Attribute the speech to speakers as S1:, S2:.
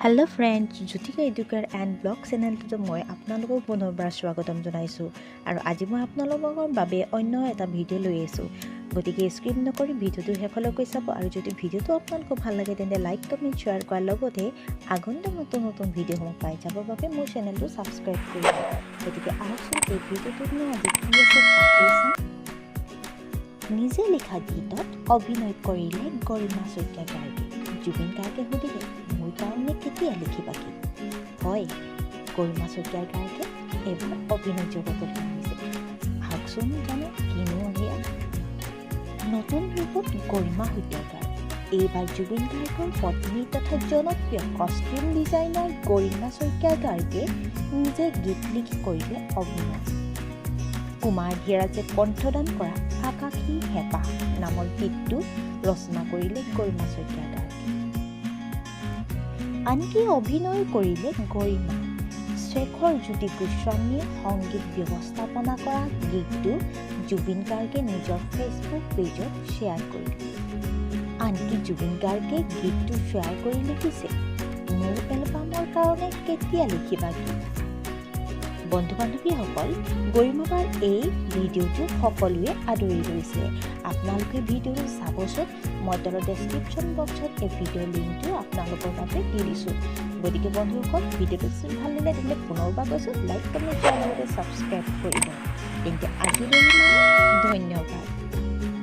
S1: Hello' friends, Jyotika educare and blog চেনেলটোতে মই আপোনালোকক পুনৰবাৰ স্বাগতম জনাইছোঁ আৰু আজি মই আপোনালোকৰ বাবে অন্য এটা ভিডিঅ' লৈ আহিছোঁ। গতিকে স্ক্ৰিপ নকৰি ভিডিঅ'টো শেষলৈকে চাব আৰু যদি ভিডিঅ'টো আপোনালোকক ভাল লাগে তেন্তে লাইক কমেণ্ট শ্বেয়াৰ কৰাৰ লগতে আগন্তুক নতুন ভিডিঅ'সমূহ পাই যাবৰ বাবে মোৰ চেনেলটো ছাবস্ক্ৰাইব কৰিব। গতিকে আহকচোন এই ভিডিঅ'টোত মই আজি কি আছে চাওঁ। নিজে লিখা গীতত অভিনয় কৰিলে গৰিমা শইকীয়া গাৰ্গে। জুবিন গাৰ্গে সুধিলে, মোৰ কাৰণে কেতিয়া লিখিবা গীত? হয়, গৰিমা শইকীয়া গাৰ্গে এইবাৰ অভিনয় জগতলৈ আহিছে। আহকচোন জানো কিনো সেয়া। নতুন ৰূপত গৰিমা শইকীয়া গাৰ্গ। এইবাৰ জুবিন গাৰ্গৰ পত্নী তথা জনপ্ৰিয় কষ্টিউম ডিজাইনাৰ গৰিমা শইকীয়া গাৰ্গে নিজে গীত লিখি কৰিলে অভিনয়। কুমাৰ ধীৰাজে কণ্ঠদান কৰা আকাশী হেঁপাহ নামৰ গীতটো ৰচনা কৰিলে গৰিমা শইকীয়া গাৰ্গে। আনকি অভিনয় কৰিলে গৰিমা। শেখৰ জ্যোতি গোস্বামীয়ে সংগীত ব্যৱস্থাপনা কৰা গীতটো জুবিন গাৰ্গে নিজৰ ফেচবুক পেজত শ্বেয়াৰ কৰিলে। আনকি জুবিন গাৰ্গে গীতটো শ্বেয়াৰ কৰি লিখিছে, মোৰ এলবামৰ কাৰণে কেতিয়া লিখিবা গীত? বন্ধু বান্ধৱীসকল, গৰিমাবাৰ এই ভিডিঅ'টো সকলোৱে আদৰি লৈছে। আপোনালোকে ভিডিঅ'টো চাবচোন। মই তলৰ ডেছক্ৰিপশ্যন বক্সত এই ভিডিঅ'ৰ লিংকটো আপোনালোকৰ বাবে দি দিছোঁ। গতিকে বন্ধুসকল, ভিডিঅ'টো যদি ভাল লাগিলে তেন্তে পুনৰবাৰ কৈছোঁ, লাইক কমেণ্ট শ্বেয়াৰ লগতে ছাবস্ক্ৰাইব কৰিব। তেন্তে আজিলৈ ধন্যবাদ।